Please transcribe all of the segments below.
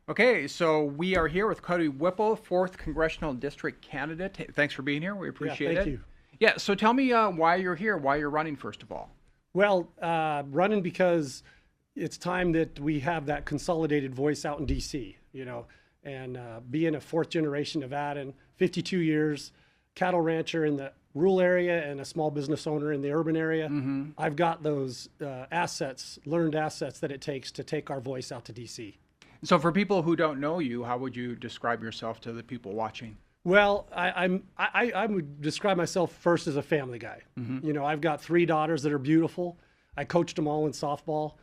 Okay, so we are here with Cody Whipple, 4th Congressional District candidate. Thanks for being here. We Yeah, appreciate thank it. you. Yeah, so tell me why you're here, why you're running, first of all. Well, running because it's time that we have that consolidated voice out in DC, and being a fourth generation Nevadan, 52 years, cattle rancher in the rural area and a small business owner in the urban area. I've got those learned assets that it takes to take our voice out to DC. So, for people who don't know you, how would you describe yourself to the people watching? Well, I would describe myself first as a family guy. I've got three daughters that are beautiful. I coached them all in softball.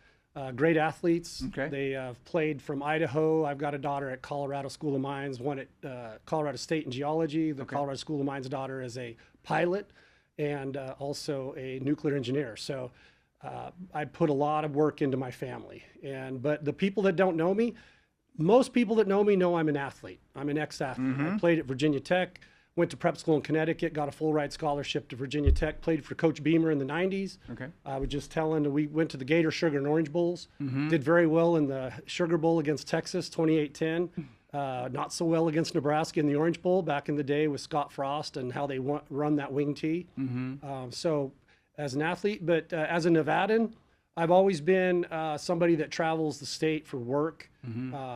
Great athletes. Okay. They played from Idaho. I've got a daughter at Colorado School of Mines, one at Colorado State in geology. The Colorado School of Mines daughter is a pilot and also a nuclear engineer. So I put a lot of work into my family. But the people that don't know me, most people that know me know I'm an athlete. I'm an ex-athlete. I played at Virginia Tech, went to prep school in Connecticut, got a full ride scholarship to Virginia Tech, played for Coach Beamer in the 90s. Okay. I was just telling, we went to the Gator Sugar and Orange Bowls, did very well in the Sugar Bowl against Texas, 28-10. Not so well against Nebraska in the Orange Bowl back in the day with Scott Frost and how they run that wing tee. So as an athlete, but as a Nevadan, I've always been somebody that travels the state for work,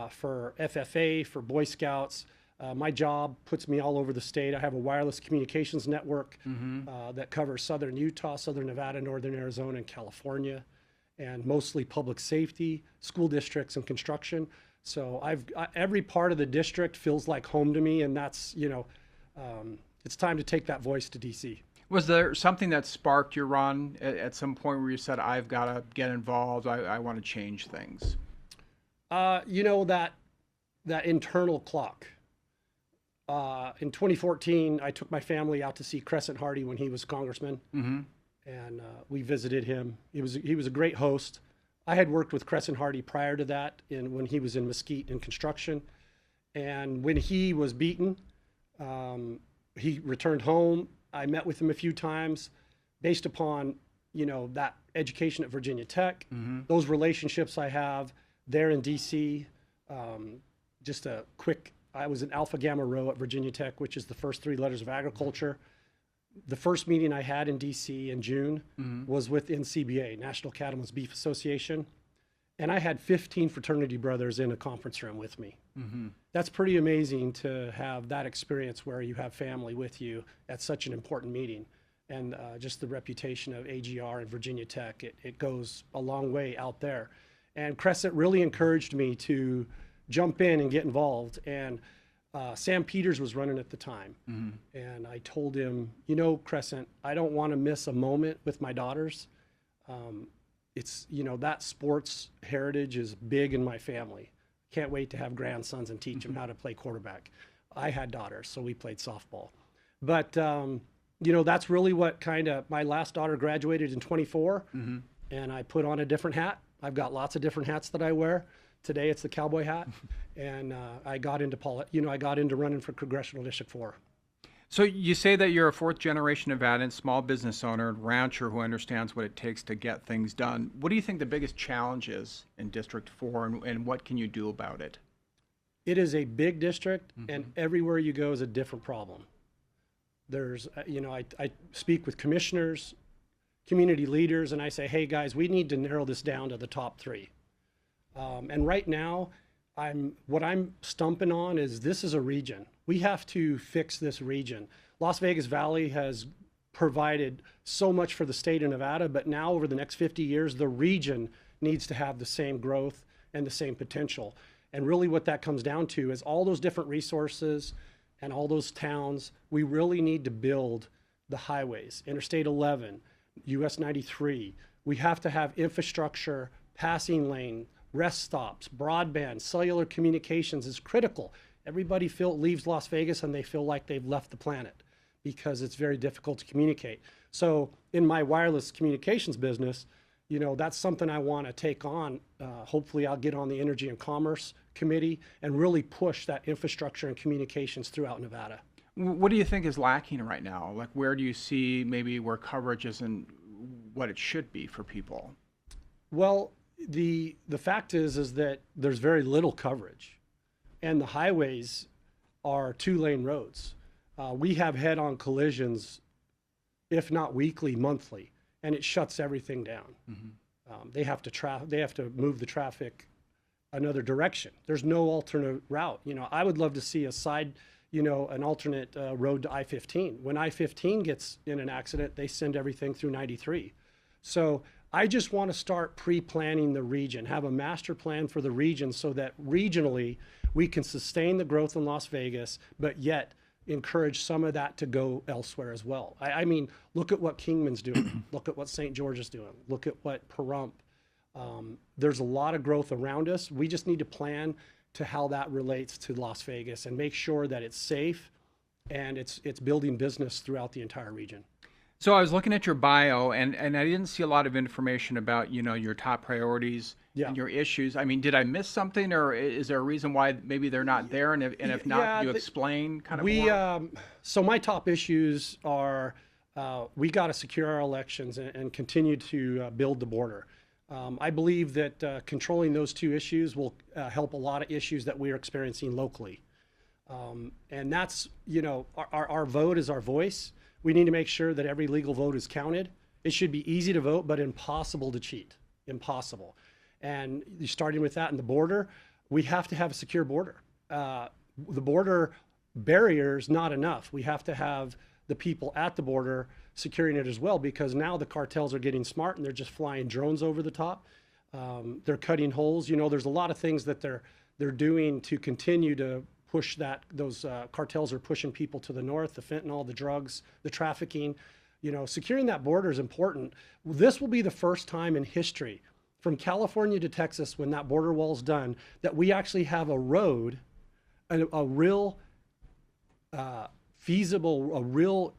for FFA, for Boy Scouts. My job puts me all over the state. I have a wireless communications network that covers southern Utah, southern Nevada, northern Arizona, and California, and mostly public safety, school districts, and construction. So every part of the district feels like home to me, and that's, it's time to take that voice to DC. Was there something that sparked your run at some point where you said, I've got to get involved, I want to change things? That internal clock. In 2014, I took my family out to see Crescent Hardy when he was congressman, and we visited him. He was a great host. I had worked with Crescent Hardy prior to that when he was in Mesquite in construction. And when he was beaten, he returned home. I met with him a few times based upon, that education at Virginia Tech, those relationships I have there in DC. Just a quick, I was in Alpha Gamma Rho at Virginia Tech, which is the first three letters of agriculture. The first meeting I had in DC in June was with NCBA, National Cattlemen's Beef Association. And I had 15 fraternity brothers in a conference room with me. That's pretty amazing to have that experience where you have family with you at such an important meeting. And just the reputation of AGR and Virginia Tech, it goes a long way out there. And Crescent really encouraged me to jump in and get involved. And Sam Peters was running at the time. And I told him, Crescent, I don't want to miss a moment with my daughters. It's, that sports heritage is big in my family. Can't wait to have grandsons and teach them how to play quarterback. I had daughters, so we played softball. But, that's really what my last daughter graduated in 24, and I put on a different hat. I've got lots of different hats that I wear. Today it's the cowboy hat, and I got into I got into running for Congressional District 4. So you say that you're a fourth generation Nevadan, small business owner, rancher who understands what it takes to get things done. What do you think the biggest challenge is in District 4, and what can you do about it? It is a big district, and everywhere you go is a different problem. There's, I speak with commissioners, community leaders, and I say, hey guys, we need to narrow this down to the top three. And right now, what I'm stumping on is this is a region. We have to fix this region. Las Vegas Valley has provided so much for the state of Nevada, but now over the next 50 years, the region needs to have the same growth and the same potential. And really what that comes down to is all those different resources and all those towns, we really need to build the highways, Interstate 11, US 93. We have to have infrastructure, passing lane, rest stops, broadband, cellular communications is critical. Everybody leaves Las Vegas and they feel like they've left the planet because it's very difficult to communicate. So in my wireless communications business, that's something I want to take on. Hopefully I'll get on the Energy and Commerce Committee and really push that infrastructure and communications throughout Nevada. What do you think is lacking right now? Like, where do you see maybe where coverage isn't what it should be for people? Well, the fact is that there's very little coverage. and the highways are 2-lane roads. We have head-on collisions, if not weekly, monthly, and it shuts everything down. They have to move the traffic another direction. There's no alternate route. I would love to see a side, an alternate road to I-15. When I-15 gets in an accident, they send everything through 93. So I just want to start pre-planning the region, have a master plan for the region so that regionally we can sustain the growth in Las Vegas, but yet encourage some of that to go elsewhere as well. I mean, look at what Kingman's doing. Look at what St. George is doing. Look at what Pahrump. There's a lot of growth around us. We just need to plan to how that relates to Las Vegas and make sure that it's safe and it's building business throughout the entire region. So I was looking at your bio, and I didn't see a lot of information about, your top priorities and your issues. I mean, did I miss something, or is there a reason why maybe they're not there? And if not, you explain kind of more? So my top issues are we got to secure our elections and continue to build the border. I believe that controlling those two issues will help a lot of issues that we are experiencing locally. And that's, our vote is our voice. We need to make sure that every legal vote is counted. It should be easy to vote, but impossible to cheat. Impossible. And starting with that in the border, we have to have a secure border. The border barrier is not enough. We have to have the people at the border securing it as well, because now the cartels are getting smart and they're just flying drones over the top. They're cutting holes. There's a lot of things that they're doing to continue to push that. Those cartels are pushing people to the north, the fentanyl, the drugs, the trafficking. Securing that border is important. This will be the first time in history from California to Texas, when that border wall's done, that we actually have a road, a real feasible, a real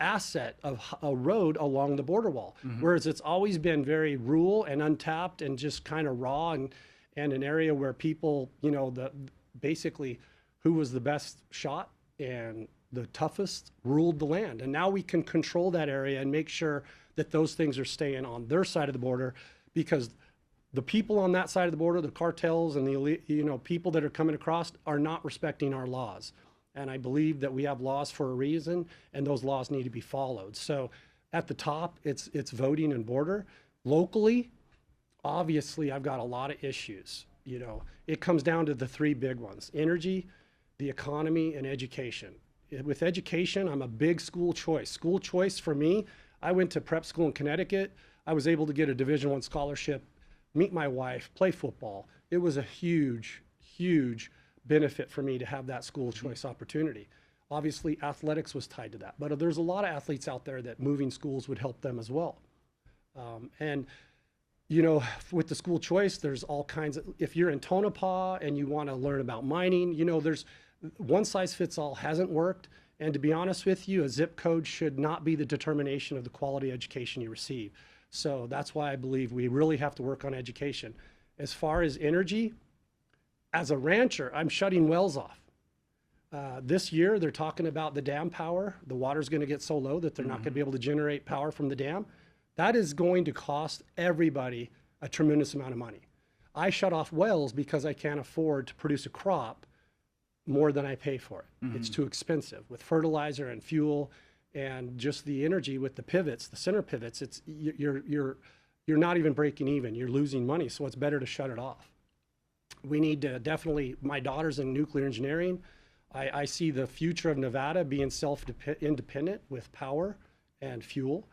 asset of a road along the border wall. Whereas it's always been very rural and untapped and just kind of raw and an area where people, basically who was the best shot and the toughest ruled the land. And now we can control that area and make sure that those things are staying on their side of the border, because the people on that side of the border, the cartels and the elite, people that are coming across, are not respecting our laws. And I believe that we have laws for a reason, and those laws need to be followed. So at the top, it's voting and border. Locally, obviously, I've got a lot of issues. It comes down to the three big ones: energy, the economy, and education. With education, I'm a big school choice. School choice for me, I went to prep school in Connecticut. I was able to get a Division I scholarship, meet my wife, play football. It was a huge, huge benefit for me to have that school choice opportunity. Obviously, athletics was tied to that, but there's a lot of athletes out there that moving schools would help them as well. With the school choice, there's all kinds of, if you're in Tonopah and you want to learn about mining, there's one size fits all hasn't worked. And to be honest with you, a zip code should not be the determination of the quality education you receive. So that's why I believe we really have to work on education. As far as energy, as a rancher, I'm shutting wells off. This year, they're talking about the dam power. The water's going to get so low that they're not going to be able to generate power from the dam. That is going to cost everybody a tremendous amount of money. I shut off wells because I can't afford to produce a crop more than I pay for it. It's too expensive with fertilizer and fuel, and just the energy with the pivots, the center pivots. You're not even breaking even. You're losing money, so it's better to shut it off. We need to definitely, my daughter's in nuclear engineering. I see the future of Nevada being self-independent with power and fuel.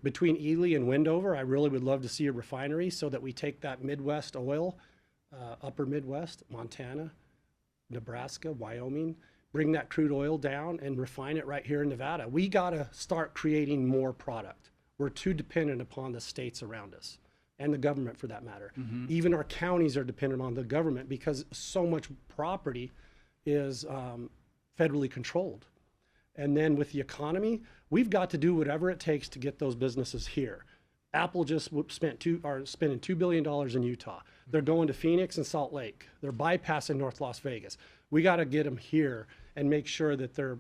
Between Ely and Wendover, I really would love to see a refinery so that we take that Midwest oil, upper Midwest, Montana, Nebraska, Wyoming, bring that crude oil down and refine it right here in Nevada. We got to start creating more product. We're too dependent upon the states around us, and the government for that matter. Even our counties are dependent on the government because so much property is federally controlled. And then with the economy, we've got to do whatever it takes to get those businesses here. Apple just spending $2 billion in Utah. They're going to Phoenix and Salt Lake. They're bypassing North Las Vegas. We got to get them here and make sure that they're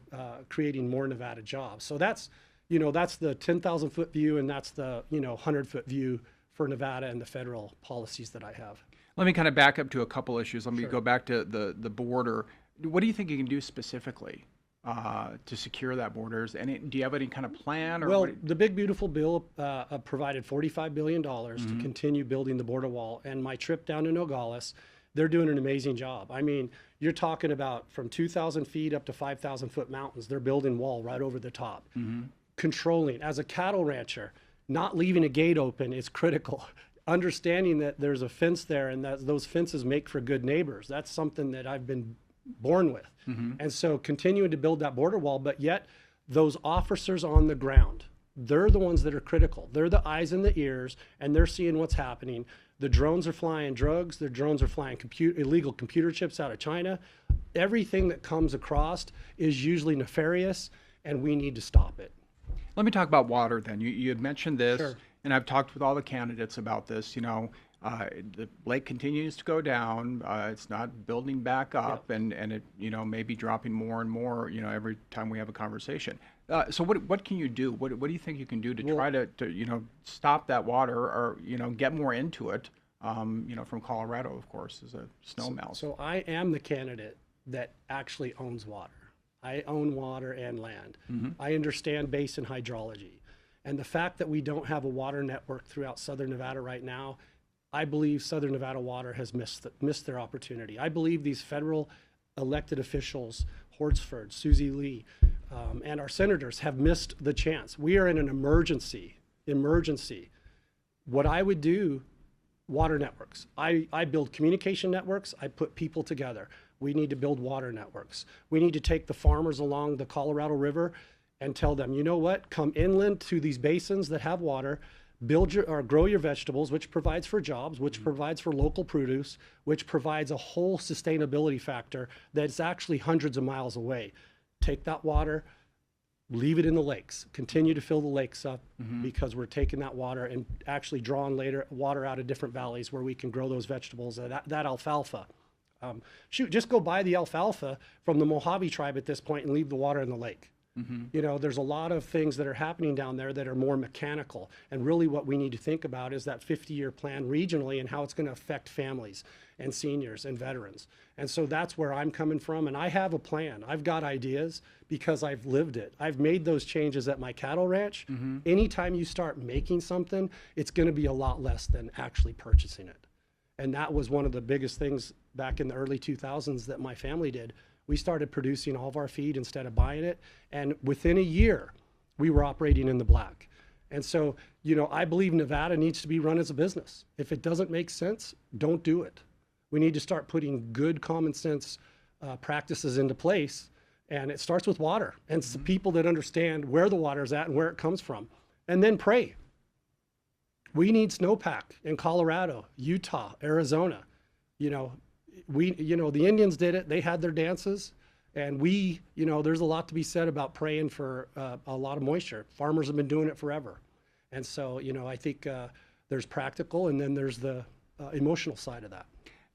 creating more Nevada jobs. So that's the 10,000 foot view, and that's the 100-foot view for Nevada and the federal policies that I have. Let me kind of back up to a couple issues. Let me go back to the border. What do you think you can do specifically to secure that border? Do you have any kind of plan? Or Well, the big beautiful bill provided $45 billion to continue building the border wall. And my trip down to Nogales, they're doing an amazing job. I mean, you're talking about from 2,000 feet up to 5,000 foot mountains. They're building wall right over the top. Controlling, as a cattle rancher, not leaving a gate open is critical. Understanding that there's a fence there and that those fences make for good neighbors. That's something that I've been born with. And so continuing to build that border wall, but yet those officers on the ground, they're the ones that are critical. They're the eyes and the ears, and they're seeing what's happening. The drones are flying drugs. The drones are flying illegal computer chips out of China. Everything that comes across is usually nefarious, and we need to stop it. Let me talk about water then. You had mentioned this, Sure. and I've talked with all the candidates about this. The lake continues to go down. It's not building back up, and it may be dropping more and more every time we have a conversation. So what can you do? What do you think you can do to try to stop that water or get more into it? From Colorado, of course, as a snow melt. So I am the candidate that actually owns water. I own water and land. I understand basin hydrology. And the fact that we don't have a water network throughout Southern Nevada right now, I believe Southern Nevada Water has missed their opportunity. I believe these federal elected officials, Hortsford, Susie Lee, and our senators have missed the chance. We are in an emergency. What I would do, water networks. I build communication networks. I put people together. We need to build water networks. We need to take the farmers along the Colorado River and tell them, you know what, come inland to these basins that have water, grow your vegetables, which provides for jobs, which provides for local produce, which provides a whole sustainability factor that's actually hundreds of miles away. Take that water, leave it in the lakes, continue to fill the lakes up because we're taking that water and actually drawing water out of different valleys where we can grow those vegetables, that alfalfa. Just go buy the alfalfa from the Mojave tribe at this point and leave the water in the lake. There's a lot of things that are happening down there that are more mechanical. And really what we need to think about is that 50-year plan regionally and how it's going to affect families and seniors and veterans. And so that's where I'm coming from. And I have a plan. I've got ideas because I've lived it. I've made those changes at my cattle ranch. Anytime you start making something, it's going to be a lot less than actually purchasing it. And that was one of the biggest things back in the early 2000s that my family did. We started producing all of our feed instead of buying it. And within a year, we were operating in the black. And so, I believe Nevada needs to be run as a business. If it doesn't make sense, don't do it. We need to start putting good common sense practices into place. And it starts with water and it's the people that understand where the water is at and where it comes from. And then pray. We need snowpack in Colorado, Utah, Arizona. The Indians did it. They had their dances. And there's a lot to be said about praying for a lot of moisture. Farmers have been doing it forever. And so, I think there's practical and then there's the emotional side of that.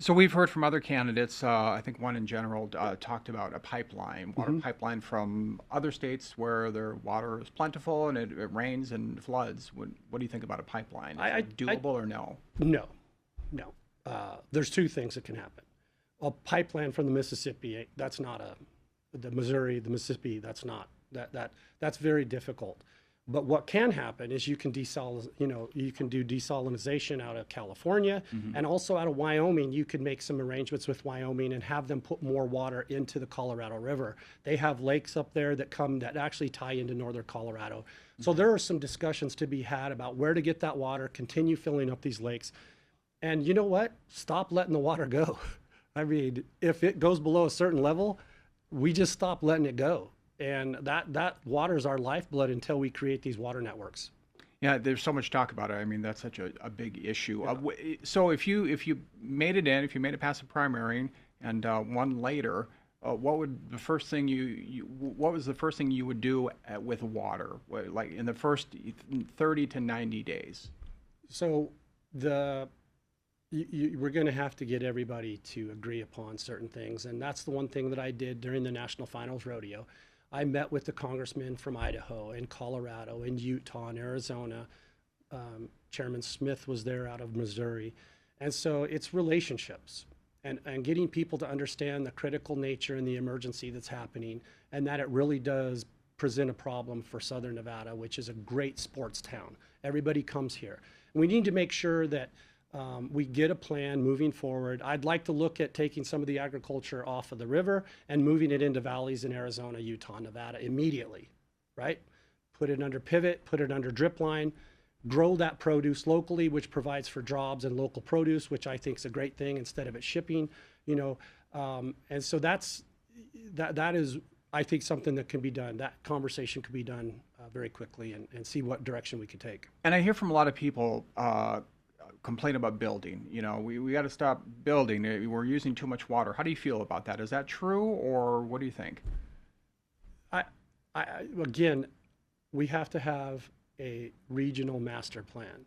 So we've heard from other candidates, I think one in general talked about a pipeline, water pipeline from other states where their water is plentiful and it rains and floods. What do you think about a pipeline? Is it doable or no? No. There's two things that can happen. A pipeline from the Mississippi, that's not the Missouri, the Mississippi, that's very difficult. But what can happen is you can do desalinization out of California and also out of Wyoming. You could make some arrangements with Wyoming and have them put more water into the Colorado River. They have lakes up there that actually tie into northern Colorado. So there are some discussions to be had about where to get that water, continue filling up these lakes. And you know what? Stop letting the water go. I mean, if it goes below a certain level, we just stop letting it go. And that water is our lifeblood until we create these water networks. Yeah, there's so much talk about it. I mean, that's such a big issue. Yeah. So if you made it past the primary and won later, what was the first thing you would do with water, like in the first 30 to 90 days? So we're going to have to get everybody to agree upon certain things. And that's the one thing that I did during the National Finals Rodeo. I met with the congressmen from Idaho and Colorado and Utah and Arizona, Chairman Smith was there out of Missouri. And so it's relationships and getting people to understand the critical nature and the emergency that's happening, and that it really does present a problem for Southern Nevada, which is a great sports town. Everybody comes here. We need to make sure that we get a plan moving forward. I'd like to look at taking some of the agriculture off of the river and moving it into valleys in Arizona, Utah, Nevada immediately, right? Put it under pivot, put it under drip line, grow that produce locally, which provides for jobs and local produce, which I think is a great thing instead of it shipping, and so that is, I think, something that can be done. That conversation could be done very quickly and see what direction we could take. And I hear from a lot of people complain about building. We got to stop building. We're using too much water. How do you feel about that? Is that true, or what do you think? Again, we have to have a regional master plan.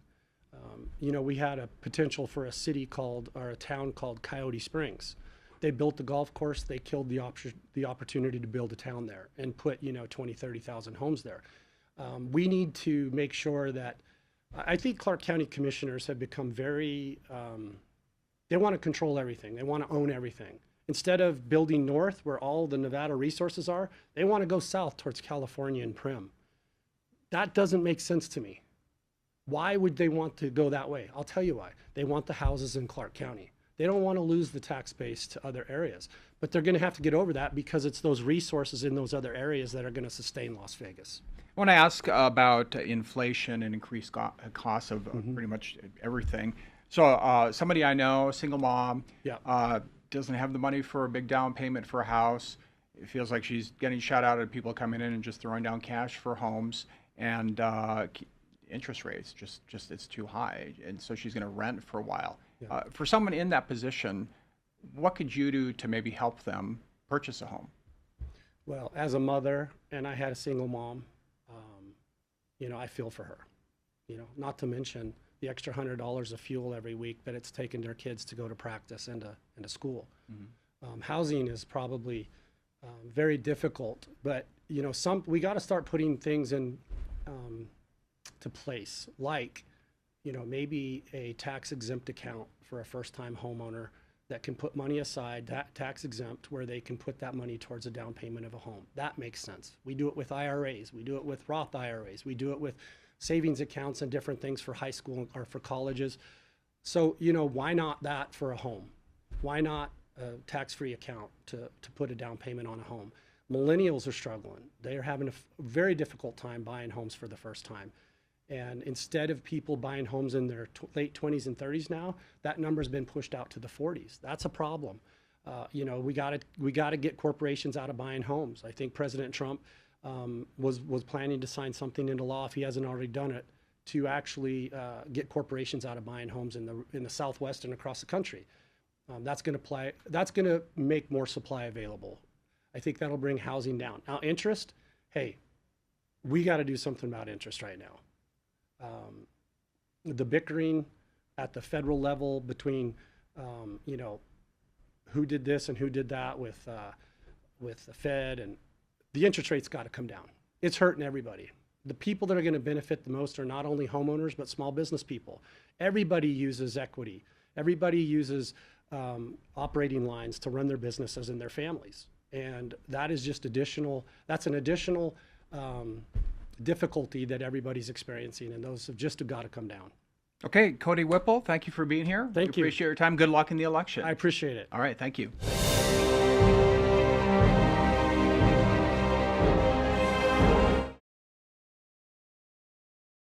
We had a potential for a town called Coyote Springs. They built the golf course. They killed the opportunity to build a town there and put 20, 30,000 homes there. We need to make sure that, I think Clark County commissioners have become very, they want to control everything. They want to own everything. Instead of building north where all the Nevada resources are, they want to go south towards California and Prim. That doesn't make sense to me. Why would they want to go that way? I'll tell you why. They want the houses in Clark County. They don't want to lose the tax base to other areas, but they're going to have to get over that because it's those resources in those other areas that are going to sustain Las Vegas. I want to ask about inflation and increased costs of pretty much everything. So somebody I know, single mom, doesn't have the money for a big down payment for a house. It feels like she's getting shut out at people coming in and just throwing down cash for homes, and interest rates just it's too high, and so she's going to rent for a while. For someone in that position, what could you do to maybe help them purchase a home? Well, as a mother, and I had a single mom, I feel for her. Not to mention the extra $100 of fuel every week that it's taken their kids to go to practice and to school. Housing is probably very difficult, but we got to start putting things in to place, like maybe a tax exempt account for a first-time homeowner that can put money aside, that tax exempt, where they can put that money towards a down payment of a home. That makes sense. We do it with IRAs. We do it with Roth IRAs. We do it with savings accounts and different things for high school or for colleges. So, why not that for a home? Why not a tax-free account to put a down payment on a home? Millennials are struggling. They are having a very difficult time buying homes for the first time. And instead of people buying homes in their late 20s and 30s now, that number's been pushed out to the 40s. That's a problem. We got to get corporations out of buying homes. I think President Trump was planning to sign something into law, if he hasn't already done it, to actually get corporations out of buying homes in the Southwest and across the country. That's going to make more supply available. I think that'll bring housing down. Now, interest, hey, we got to do something about interest right now. The bickering at the federal level between, who did this and who did that with the Fed, and the interest rate's got to come down. It's hurting everybody. The people that are going to benefit the most are not only homeowners, but small business people. Everybody uses equity. Everybody uses operating lines to run their businesses and their families. And that is just that's an additional difficulty that everybody's experiencing, and those have just got to come down. Okay, Cody Whipple, thank you for being here. Thank you. Appreciate your time. Good luck in the election. I appreciate it. All right, thank you.